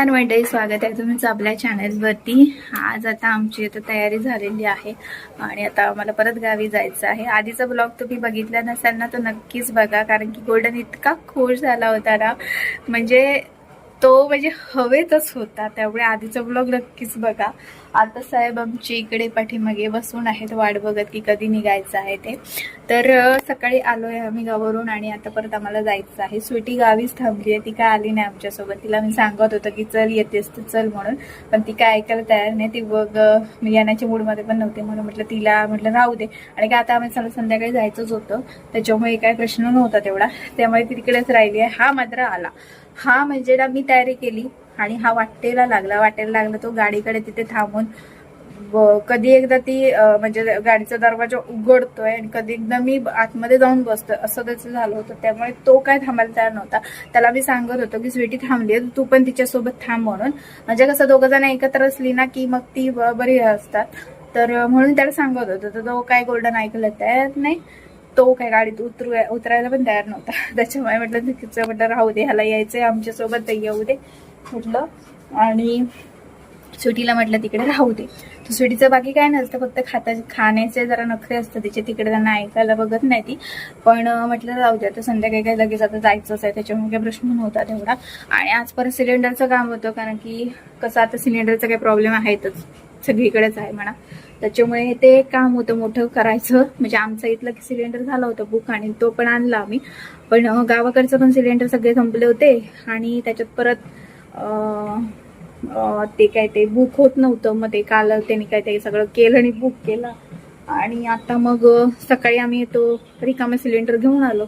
नमस्कार मंडळी, स्वागत आहे तुमचं आपल्या चॅनलवरती। आज आता आमची आता तयारी झालेली आहे आणि आता आम्हाला परत गावी जायचं आहे। आधीचा ब्लॉग तुम्ही बघितला नसाल ना, तो नक्कीच बघा, कारण की गोल्डन इतका खुश झाला होता ना, म्हणजे हवेतच होता। त्यामुळे आधीचा ब्लॉग नक्कीच बघा। आता साहेब आमची इकडे पाठीमागे बसून आहेत वाट बघत की कधी निघायचं आहे ते। तर सकाळी आलोय आम्ही गावावरून आणि आता परत आम्हाला जायचं आहे। स्वीटी गावीच थांबली आहे, ती काय आली नाही आमच्यासोबत। तिला मी सांगत होतं की चल येतेस तर चल म्हणून, पण ती काय ऐकायला तयार नाही। ती बघ मी येण्याच्या मूडमध्ये पण नव्हते, म्हणून म्हटलं राहू दे। आणि काय आता आम्ही संध्याकाळी जायचंच होतं, त्याच्यामुळे काय प्रश्न नव्हता तेवढा, त्यामुळे ती तिकडेच राहिली आहे। हा मात्र आला। हा म्हणजे ना, मी तयारी केली आणि हा वाटेला लागला तो गाडीकडे तिथे थांबून। कधी एकदा ती म्हणजे गाडीचा दरवाजा उघडतोय आणि कधी एकदा मी आतमध्ये जाऊन बसतोय, असं त्याचं झालं होतं। त्यामुळे तो काय थांबायला तयार नव्हता। त्याला मी सांगत होतो की स्वीटी थांबली, तू पण तिच्यासोबत थांब म्हणून, म्हणजे कसं दोघं जण एकत्र असली ना की मग ती बरी असतात। तर म्हणून त्याला सांगत होतो, तर तो काय गोल्डन ऐकलं तयार नाही। तो काय गाडीत उतरायला पण तयार नव्हता। त्याच्यामुळे म्हटलं राहू दे, ह्याला यायचंय आमच्यासोबत तर येऊ दे म्हटलं। आणि स्वीटीला म्हटलं तिकडे राहू दे। तर स्वीटीचं बाकी काय नसतं, फक्त खाण्याचे जरा नखरे असतं तिचे, तिकडे त्यांना ऐकायला बघत नाही ती। पण म्हटलं राहू दे, आता संध्याकाळी काय लगेच आता जायचंच आहे, त्याच्यामुळे काही प्रश्न नव्हता तेवढा। आणि आज परत सिलेंडरचं काम होतं, कारण की कसं आता सिलेंडरचा काही प्रॉब्लेम आहेतच, सगळीकडेच आहे म्हणा। त्याच्यामुळे ते काम होतं मोठं करायचं। म्हणजे आमचं इथलं सिलेंडर झालं होतं बुक, आणि तो पण आणला आम्ही। पण गावाकडचं पण सिलेंडर सगळे संपले होते, आणि त्याच्यात परत ते बुक होत नव्हतं। मग ते काल त्यांनी काय ते सगळं केलं आणि बुक केलं। आणि आता मग सकाळी आम्ही येतो रिकामा सिलेंडर घेऊन आलो।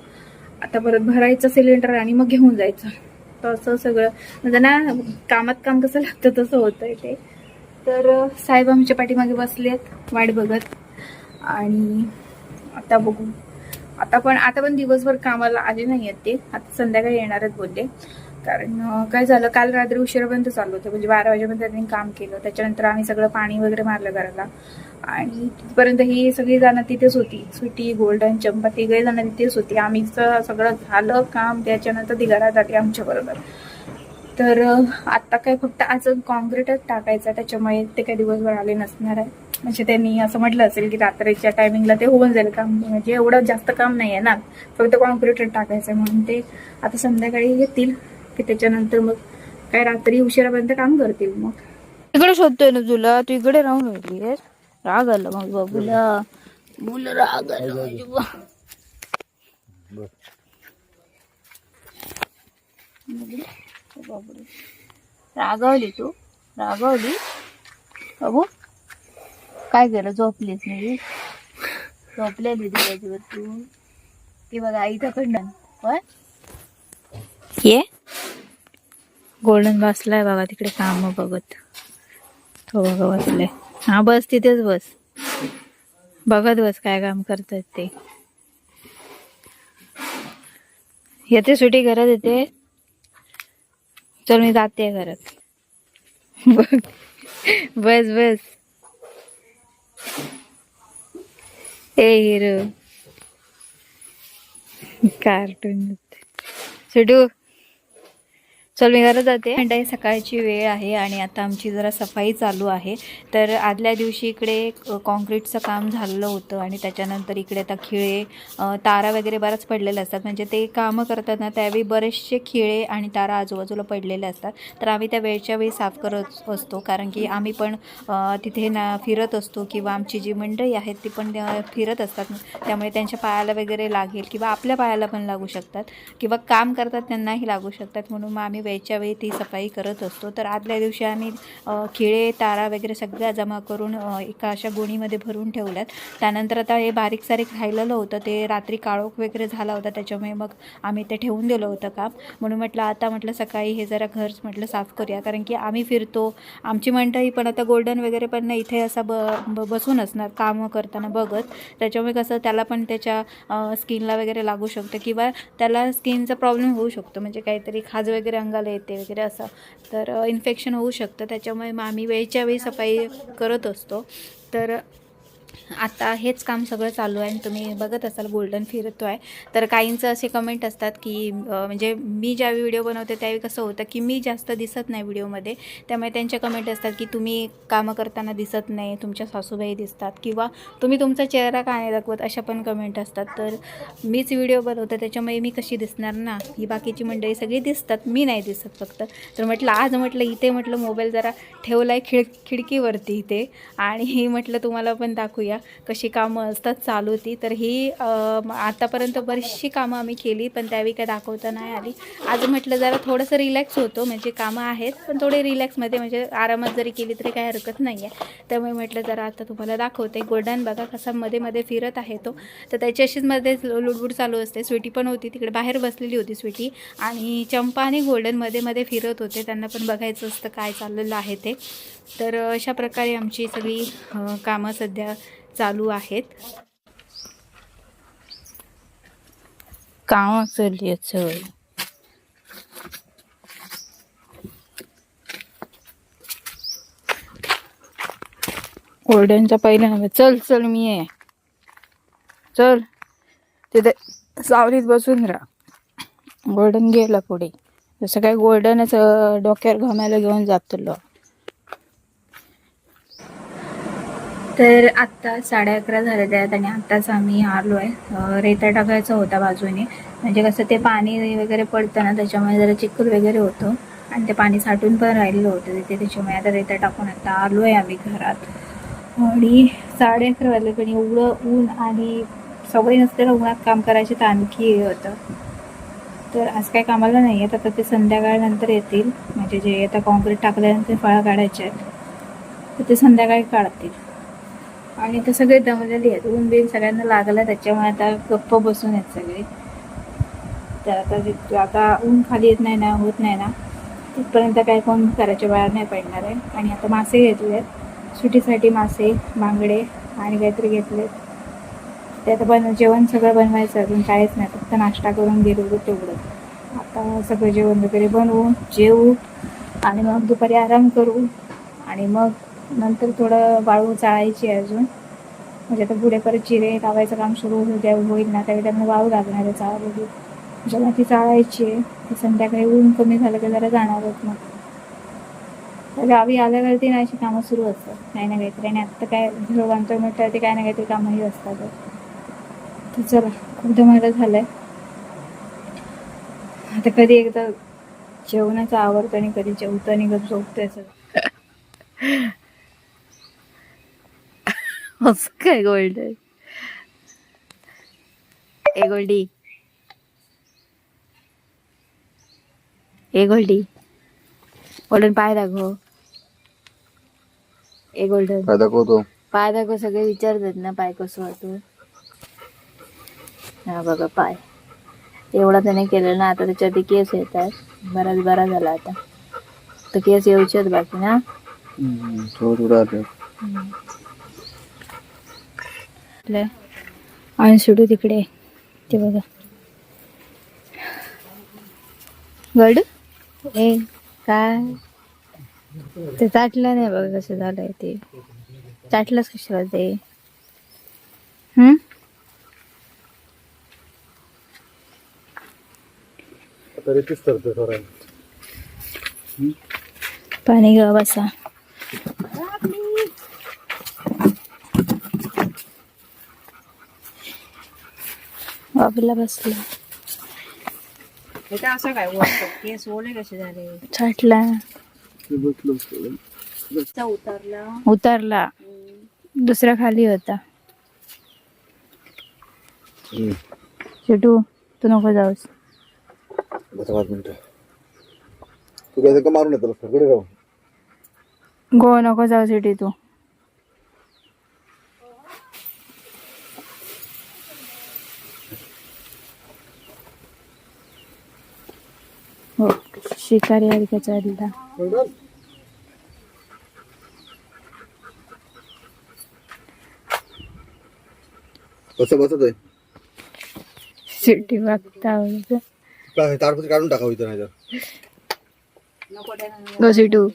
आता परत भरायचं सिलेंडर आणि मग घेऊन जायचं। तर असं सगळं म्हणजे ना, कामात काम कसं लागतं तसं होतंय ते। तर साहेब आमच्या पाठीमागे बसलेत वाट बघत, आणि आता बघू। आता पण दिवसभर कामाला आले नाही आहेत ते, आता संध्याकाळी येणारच बोलले। कारण काय झालं, काल रात्री उशिरापर्यंत चालू होतं, म्हणजे 12 वाजेपर्यंत त्यांनी काम केलं। त्याच्यानंतर आम्ही सगळं पाणी वगैरे मारलं घराला, आणि तिथपर्यंत ही सगळी जण तिथेच होती। स्वीटी, गोल्डन, चंपा, तिघही जण तिथेच होती। आम्हीच सगळं झालं काम, त्याच्यानंतर ती घरात आली आमच्या बरोबर। तर आता काय फक्त आज कॉन्क्रीटच टाकायचं, त्याच्यामुळे ते काही दिवसभर आले नसणार आहे। म्हणजे त्यांनी असं म्हटलं असेल की रात्रीच्या टायमिंगला ते होऊन जाईल काम, म्हणजे एवढं जास्त काम नाही आहे ना, फक्त कॉन्क्रीटच टाकायचं म्हणून ते आता संध्याकाळी येतील, की त्याच्यानंतर मग काय रात्री उशिरापर्यंत काम करतील। मग इकडे शोधतोय ना तुला, तू इकडे राहून होती, राग आला मग बाबूला, मुलं राग आला बाबू। रागावली तू, रागावली बाबू? काय केलं, झोपलीस नाही? झोपलेली दिवसभर तू, ती बघा आईचा खंडन होय। ये गोल्डन बसलाय बघा तिकडे काम बघत, तो बघा बसलाय। हा बस तिथेच बस, बघत बस काय काम करतात ते। येते सुटी घरात येते, चल मी जाते घरात। बस बस ए हिरो, कार्टून सुटू, चल मी घरात जाते। मंडळी सकाळची वेळ आहे आणि आता आमची जरा सफाई चालू आहे। तर आदल्या दिवशी इकडे कॉन्क्रीटचं काम झालेलं होतं, आणि त्याच्यानंतर इकडे आता खिळे, तारा वगैरे बऱ्याच पडलेले असतात। म्हणजे ते कामं करतात ना, त्यावेळी बरेचसे खिळे आणि तारा आजूबाजूला पडलेले असतात। तर आम्ही त्या वेळच्या वेळी साफ करत असतो, कारण की आम्ही पण तिथे ना फिरत असतो, किंवा आमची जी मंडळी आहेत ती पण फिरत असतात। त्यामुळे त्यांच्या पायाला वगैरे लागेल, किंवा आपल्या पायाला पण लागू शकतात, किंवा काम करतात त्यांनाही लागू शकतात। म्हणून मग आम्ही वेळच्या वेळी ती सफाई करत असतो। तर आदल्या दिवशी आम्ही खिळे, तारा वगैरे सगळ्या जमा करून एका अशा गोणीमध्ये भरून ठेवल्यात। त्यानंतर आता हे बारीक सारीक राहिलेलं होतं, ते रात्री काळोख वगैरे झाला होता, त्याच्यामुळे मग आम्ही ते ठेवून दिलं होतं काम। म्हणून म्हटलं सकाळी हे जरा घर म्हटलं साफ करूया, कारण की आम्ही फिरतो, आमची मंडळी पण आता गोल्डन वगैरे पण इथे असं बसून असणार कामं करताना बघत। त्याच्यामुळे कसं त्याला पण त्याच्या स्किनला वगैरे लागू शकतं, किंवा त्याला स्किनचा प्रॉब्लेम होऊ शकतो, म्हणजे काहीतरी खाज वगैरे अंगाला येते वगैरे असं, तर इन्फेक्शन होऊ शकतं। त्याच्यामुळे मग आम्ही वेळच्या वेळी सफाई करत असतो। तर आता हेच काम सगळं चालू आहे आणि तुम्ही बघत असाल गोल्डन फिरतो आहे. तर काहींचं असे कमेंट असतात की म्हणजे मी ज्यावेळी व्हिडिओ बनवते त्यावेळी कसं होतं की मी जास्त दिसत नाही व्हिडिओमध्ये, त्यामुळे त्यांच्या कमेंट असतात की तुम्ही कामं करताना दिसत नाही, तुमच्या सासूबाई दिसतात, किंवा तुम्ही तुमचा चेहरा का नाही दाखवत, अशा पण कमेंट असतात. तर मीच व्हिडिओ बनवते त्याच्यामुळे मी कशी दिसणार ना, ही बाकीची मंडळी सगळी दिसतात, मी नाही दिसत फक्त. तर म्हटलं आज म्हटलं इथे म्हटलं मोबाईल जरा ठेवला आहे खिडकीवरती इथे, आणि ही म्हटलं तुम्हाला पण दाखवूया कशी कामं असतात चालू होती. तर ही आतापर्यंत बरीचशी कामं आम्ही केली पण त्यावेळी काय दाखवता नाही आली. आज म्हटलं जरा थोडंसं रिलॅक्स होतो, म्हणजे कामं आहेत पण थोडे रिलॅक्समध्ये, म्हणजे आरामात जरी केली तरी काही हरकत नाही आहे. त्यामुळे म्हटलं जरा आता तुम्हाला दाखवते. गोल्डन बघा कसा मध्ये मध्ये फिरत आहे तो, तर त्याच्याशीच मध्ये लुडबुड चालू असते. स्वीटी पण होती तिकडे बाहेर बसलेली होती स्वीटी, आणि चंपा आणि गोल्डन मध्ये मध्ये फिरत होते, त्यांना पण बघायचं असतं काय चाललेलं आहे ते. तर अशा प्रकारे आमची सगळी कामं सध्या चालू आहेत. काम चालली सगळी. गोल्डनचा पहिला नंबर. चल चल मी आहे, चल तिथे सावलीत बसून राहा. गोल्डन गेला पुढे, जसं काय गोल्डनच डोक्यावर घामायला घेऊन जातो. तर आत्ता 11:30 झालेले आहेत आणि आत्ताच आम्ही आलो आहे. रेता टाकायचा होता बाजूने, म्हणजे कसं ते पाणी वगैरे पडतं ना, त्याच्यामुळे जरा चिखल वगैरे होतं आणि ते पाणी साठून पण राहिलेलं होतं तिथे, त्याच्यामुळे आता रेता टाकून आता आलो आहे आम्ही घरात. आणि 11:30 वाजले पण एवढं ऊन, आणि सवय नसते ना उन्हात काम करायची, तर आणखी हे होतं. तर आज काय कामाला नाही आहेत, आता ते संध्याकाळनंतर येतील, म्हणजे जे आता कॉन्क्रीट टाकल्यानंतर फळं काढायचे आहेत तर ते संध्याकाळी काढतील. आणि ते सगळे दमलेले आहेत, ऊन बिन सगळ्यांना लागलं, त्याच्यामुळे आता गप्प बसून आहेत सगळे. तर आता ऊन खाली येत नाही ना, होत नाही ना, तिथपर्यंत काय कोण करायच्या बाहेर नाही पडणार आहे. आणि आता मासे घेतले आहेत सुटीसाठी, मासे बांगडे आणि काहीतरी घेतले. ते आता जेवण सगळं बनवायचं, अजून काहीच नाही, फक्त नाश्ता करून गेलो तेवढं. आता सगळं जेवण वगैरे बनवू, जेवू आणि मग दुपारी आराम करू. आणि मग नंतर थोडं वाळू चाळायची आहे अजून, म्हणजे आता पुढे परत चिरे लावायचं काम सुरू होईल ना, त्यावेळी त्यांना वाळू लागणार आहे चाळलेली, जेव्हा ती चाळायची आहे. ती संध्याकाळी ऊन कमी झालं की जरा जाणार आहेत. मग तर गावी आल्यावरती ना अशी कामं सुरू असतात काही ना काहीतरी, आणि आत्ता काय घर बांधतोय म्हटलं ते काही ना काहीतरी कामंही असतात. तर चला, खूप धमाला झालं आहे. आता कधी एकदा जेवणाचं आवडतं आणि कधी जेवतं आणि कधी झोपतं असं. असं काय गोल्डन, ए गोल्डी, ए गोल्डी, गोल्डन पाय दाखव. ए गोल्डन पाय दाखवतो, पाय दाखव. सगळे विचारतात ना पाय कसं वाटतो. हा बघा पाय, एवढा त्याने केलं ना, आता त्याच्यावरती केस येतात, बरा झाला आता. तर केस येऊचेच बाकी ना, थोडं आणि सुटू तिकडे ते बघा. गड ए काय ते चाटलं नाही बघा कसं झालंय ते, चाटलंच कशाला ते. पाणी घ्या बसा. बाबूला बसला, असं काय केस ओले कसे झाले, छाटला उतरला, दुसरा खाली होता. शेटू तू नको जाऊस, 5 मिनिटं तू काय मारून येतो सगळे जाऊ. गो नको जाऊ शेटी तू. हो शिकारी हरिका चढला. कसं बसत आहे सिटी बघता ताडपत्री काढून टाकावं इथं, नाही तर सिटू